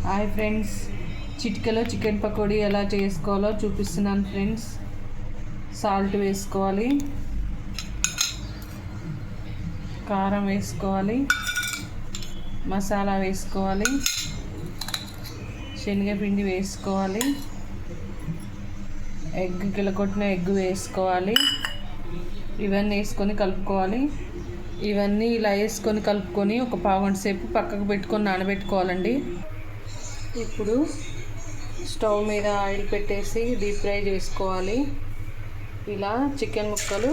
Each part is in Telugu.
హాయ్ ఫ్రెండ్స్, చిటికెలో చికెన్ పకోడీ ఎలా చేసుకోవాలో చూపిస్తున్నాను ఫ్రెండ్స్. సాల్ట్ వేసుకోవాలి, కారం వేసుకోవాలి, మసాలా వేసుకోవాలి, శనగపిండి వేసుకోవాలి, గిలకొట్టిన ఎగ్ వేసుకోవాలి. ఇవన్నీ వేసుకొని కలుపుకోవాలి. ఇవన్నీ ఇలా వేసుకొని కలుపుకొని ఒక పావుగంట సేపు పక్కకు పెట్టుకొని నానబెట్టుకోవాలండి. ఇప్పుడు స్టవ్ మీద ఆయిల్ పెట్టేసి డీప్ ఫ్రై చేసుకోవాలి. ఇలా చికెన్ ముక్కలు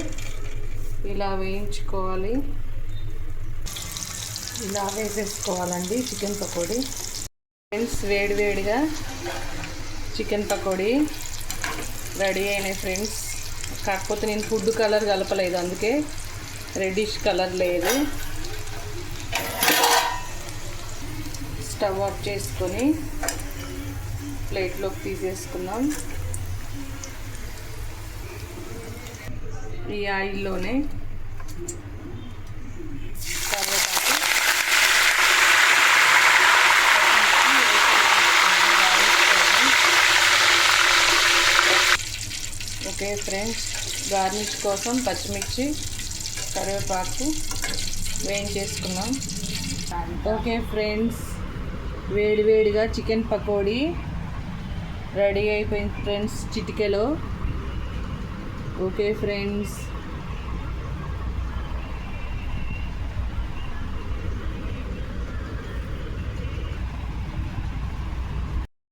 ఇలా వేయించుకోవాలి. ఇలా వేసేసుకోవాలండి చికెన్ పకోడీ. ఫ్రెండ్స్, వేడివేడిగా చికెన్ పకోడీ రెడీ అయినాయి ఫ్రెండ్స్. కాకపోతే నేను ఫుడ్ కలర్ కలపలేదు, అందుకే రెడ్డిష్ కలర్ లేదు. స్టవ్ ఆఫ్ చేసుకొని ప్లేట్లోకి తీసేసుకుందాం. ఈ ఆయిల్లోనే ఓకే ఫ్రెండ్స్, గార్నిష్ కోసం పచ్చిమిర్చి, కరివేపాకు వేయించేసుకున్నాం. ఓకే ఫ్రెండ్స్, వేడివేడిగా చికెన్ పకోడీ రెడీ అయిపోయింది ఫ్రెండ్స్ చిటికెలో. Okay friends.